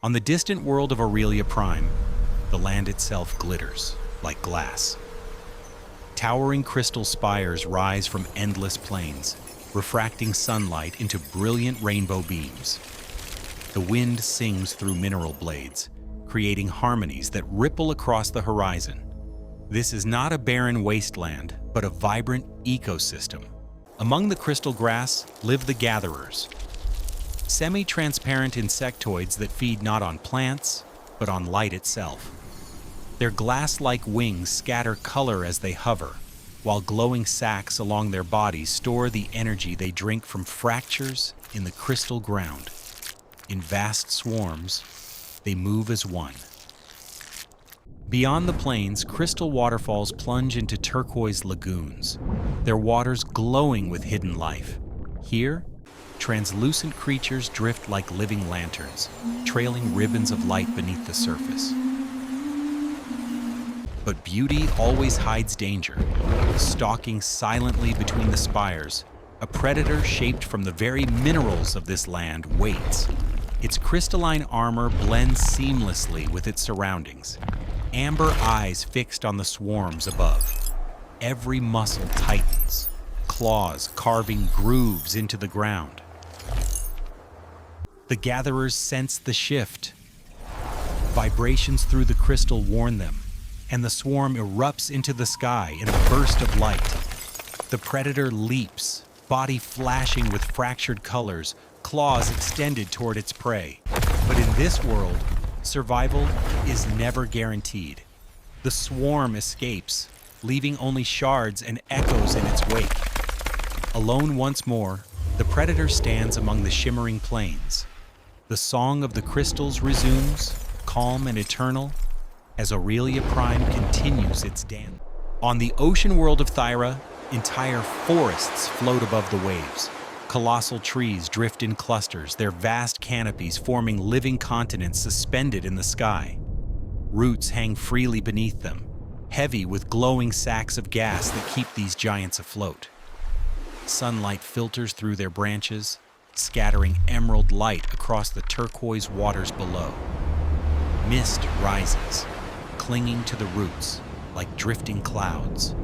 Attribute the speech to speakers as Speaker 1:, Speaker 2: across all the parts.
Speaker 1: On the distant world of Aurelia Prime, the land itself glitters like glass. Towering crystal spires rise from endless plains, refracting sunlight into brilliant rainbow beams. The wind sings through mineral blades, creating harmonies that ripple across the horizon. This is not a barren wasteland, but a vibrant ecosystem. Among the crystal grass live the gatherers, semi-transparent insectoids that feed not on plants, but on light itself. Their glass-like wings scatter color as they hover, while glowing sacs along their bodies store the energy they drink from fractures in the crystal ground. In vast swarms, they move as one. Beyond the plains, crystal waterfalls plunge into turquoise lagoons, their waters glowing with hidden life. Here, translucent creatures drift like living lanterns, trailing ribbons of light beneath the surface. But beauty always hides danger. Stalking silently between the spires, a predator shaped from the very minerals of this land waits. Its crystalline armor blends seamlessly with its surroundings, amber eyes fixed on the swarms above. Every muscle tightens, claws carving grooves into the ground. The gatherers sense the shift. Vibrations through the crystal warn them, and the swarm erupts into the sky in a burst of light. The predator leaps, body flashing with fractured colors, claws extended toward its prey. But in this world, survival is never guaranteed. The swarm escapes, leaving only shards and echoes in its wake. Alone once more, the predator stands among the shimmering plains. The song of the crystals resumes, calm and eternal, as Aurelia Prime continues its dance. On the ocean world of Thyra, entire forests float above the waves. Colossal trees drift in clusters, their vast canopies forming living continents suspended in the sky. Roots hang freely beneath them, heavy with glowing sacs of gas that keep these giants afloat. Sunlight filters through their branches, scattering emerald light across the turquoise waters below. Mist rises, clinging to the roots like drifting clouds.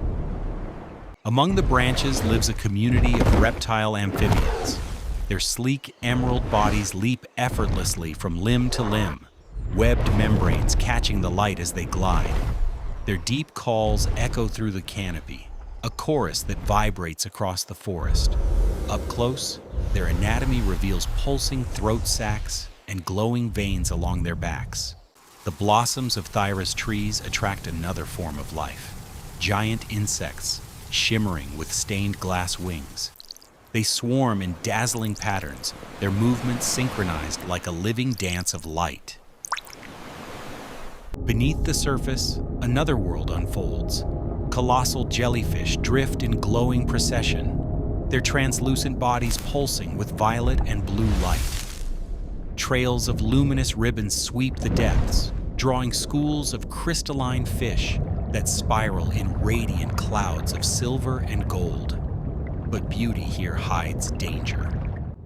Speaker 1: Among the branches lives a community of reptile amphibians. Their sleek emerald bodies leap effortlessly from limb to limb, webbed membranes catching the light as they glide. Their deep calls echo through the canopy, a chorus that vibrates across the forest. Up close, their anatomy reveals pulsing throat sacs and glowing veins along their backs. The blossoms of Thyra's trees attract another form of life, giant insects, shimmering with stained glass wings. They swarm in dazzling patterns, their movements synchronized like a living dance of light. Beneath the surface, another world unfolds. Colossal jellyfish drift in glowing procession, their translucent bodies pulsing with violet and blue light. Trails of luminous ribbons sweep the depths, drawing schools of crystalline fish that spiral in radiant clouds of silver and gold. But beauty here hides danger.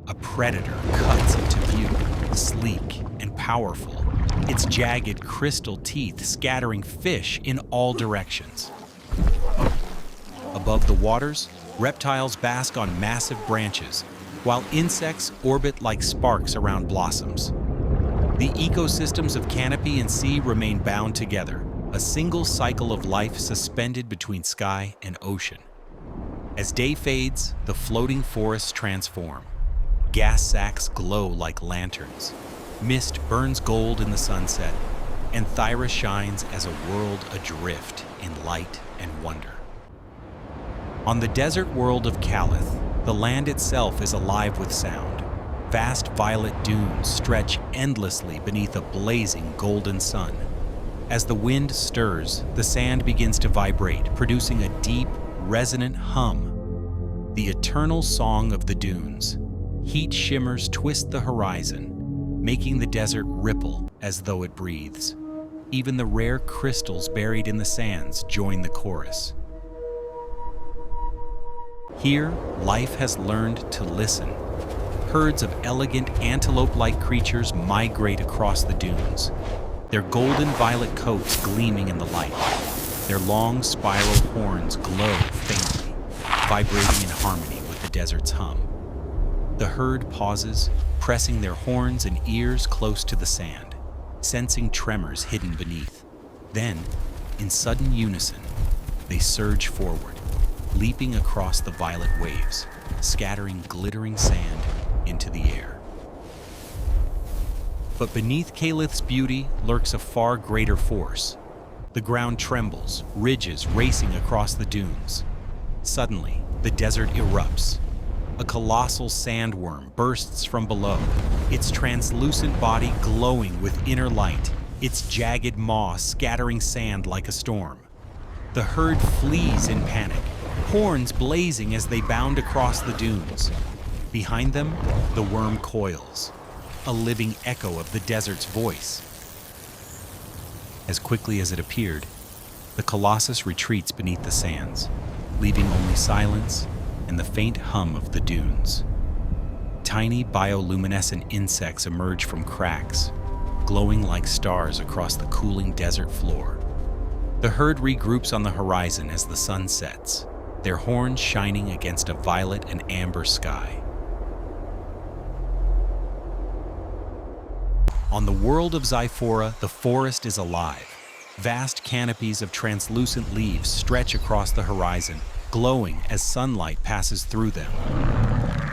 Speaker 1: A predator cuts into view, sleek and powerful, its jagged crystal teeth scattering fish in all directions. Above the waters, reptiles bask on massive branches, while insects orbit like sparks around blossoms. The ecosystems of canopy and sea remain bound together, a single cycle of life suspended between sky and ocean. As day fades, the floating forests transform. Gas sacs glow like lanterns. Mist burns gold in the sunset, and Thyra shines as a world adrift in light and wonder. On the desert world of Calyth, the land itself is alive with sound. Vast violet dunes stretch endlessly beneath a blazing golden sun. As the wind stirs, the sand begins to vibrate, producing a deep, resonant hum. The eternal song of the dunes. Heat shimmers twist the horizon, making the desert ripple as though it breathes. Even the rare crystals buried in the sands join the chorus. Here, life has learned to listen. herds of elegant antelope-like creatures migrate across the dunes, their golden violet coats gleaming in the light. Their long spiral horns glow faintly, vibrating in harmony with the desert's hum. The herd pauses, pressing their horns and ears close to the sand, sensing tremors hidden beneath. Then, in sudden unison, they surge forward, leaping across the violet waves, scattering glittering sand into the air. But beneath Calyth's beauty lurks a far greater force. The ground trembles, ridges racing across the dunes. Suddenly, the desert erupts. A colossal sandworm bursts from below, its translucent body glowing with inner light, its jagged maw scattering sand like a storm. The herd flees in panic, horns blazing as they bound across the dunes. Behind them, the worm coils, a living echo of the desert's voice. As quickly as it appeared, the colossus retreats beneath the sands, leaving only silence and the faint hum of the dunes. Tiny bioluminescent insects emerge from cracks, glowing like stars across the cooling desert floor. The herd regroups on the horizon as the sun sets, their horns shining against a violet and amber sky. On the world of Xyphora, the forest is alive. Vast canopies of translucent leaves stretch across the horizon, glowing as sunlight passes through them.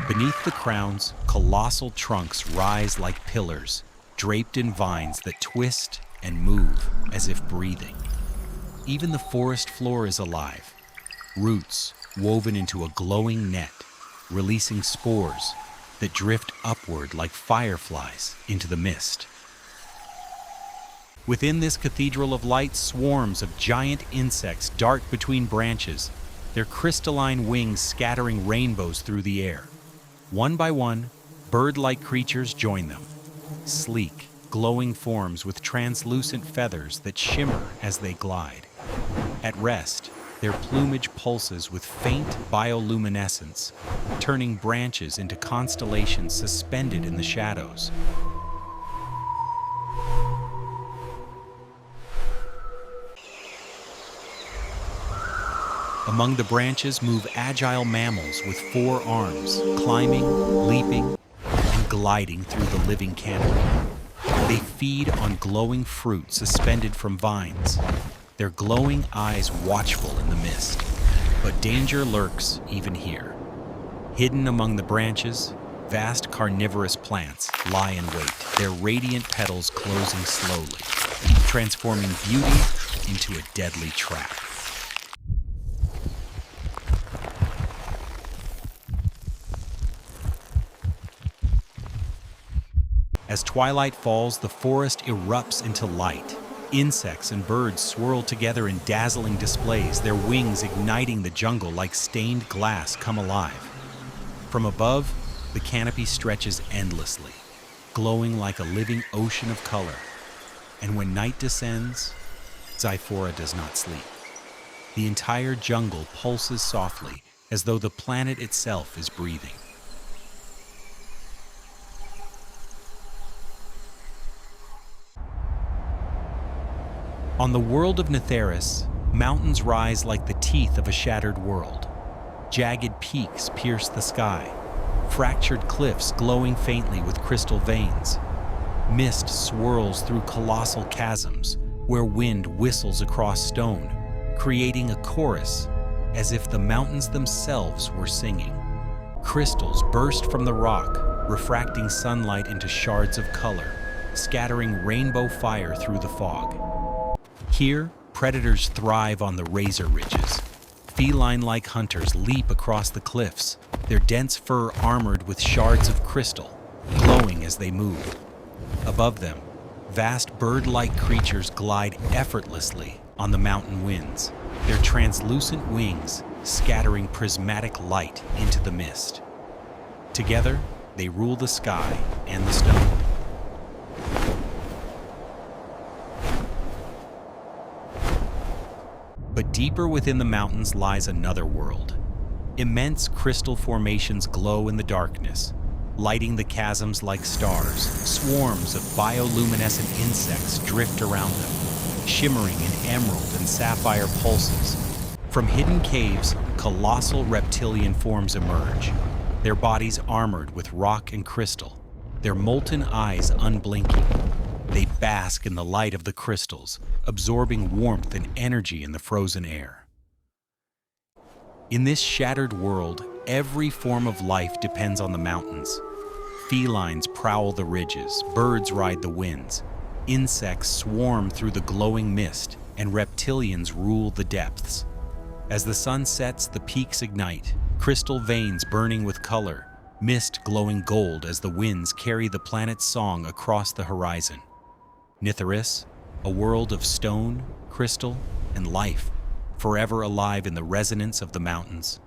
Speaker 1: Beneath the crowns, colossal trunks rise like pillars, draped in vines that twist and move as if breathing. Even the forest floor is alive, roots woven into a glowing net, releasing spores that drift upward like fireflies into the mist. Within this cathedral of light, swarms of giant insects dart between branches, their crystalline wings scattering rainbows through the air. One by one, bird-like creatures join them, sleek, glowing forms with translucent feathers that shimmer as they glide. At rest, their plumage pulses with faint bioluminescence, turning branches into constellations suspended in the shadows. Among the branches move agile mammals with 4 arms, climbing, leaping, and gliding through the living canopy. They feed on glowing fruit suspended from vines, their glowing eyes watchful in the mist. But danger lurks even here. Hidden among the branches, vast carnivorous plants lie in wait, their radiant petals closing slowly, transforming beauty into a deadly trap. As twilight falls, the forest erupts into light. Insects and birds swirl together in dazzling displays, their wings igniting the jungle like stained glass come alive. From above, the canopy stretches endlessly, glowing like a living ocean of color. And when night descends, Xyphora does not sleep. The entire jungle pulses softly, as though the planet itself is breathing. On the world of Nytheris, mountains rise like the teeth of a shattered world. Jagged peaks pierce the sky, fractured cliffs glowing faintly with crystal veins. Mist swirls through colossal chasms, where wind whistles across stone, creating a chorus as if the mountains themselves were singing. Crystals burst from the rock, refracting sunlight into shards of color, scattering rainbow fire through the fog. Here, predators thrive on the razor ridges. Feline-like hunters leap across the cliffs, their dense fur armored with shards of crystal, glowing as they move. Above them, vast bird-like creatures glide effortlessly on the mountain winds, their translucent wings scattering prismatic light into the mist. Together, they rule the sky and the stone. But deeper within the mountains lies another world. Immense crystal formations glow in the darkness, lighting the chasms like stars. Swarms of bioluminescent insects drift around them, shimmering in emerald and sapphire pulses. From hidden caves, colossal reptilian forms emerge, their bodies armored with rock and crystal, their molten eyes unblinking. They bask in the light of the crystals, absorbing warmth and energy in the frozen air. In this shattered world, every form of life depends on the mountains. Felines prowl the ridges, birds ride the winds, insects swarm through the glowing mist, and reptilians rule the depths. As the sun sets, the peaks ignite, crystal veins burning with color, mist glowing gold as the winds carry the planet's song across the horizon. Nytheris, a world of stone, crystal, and life, forever alive in the resonance of the mountains.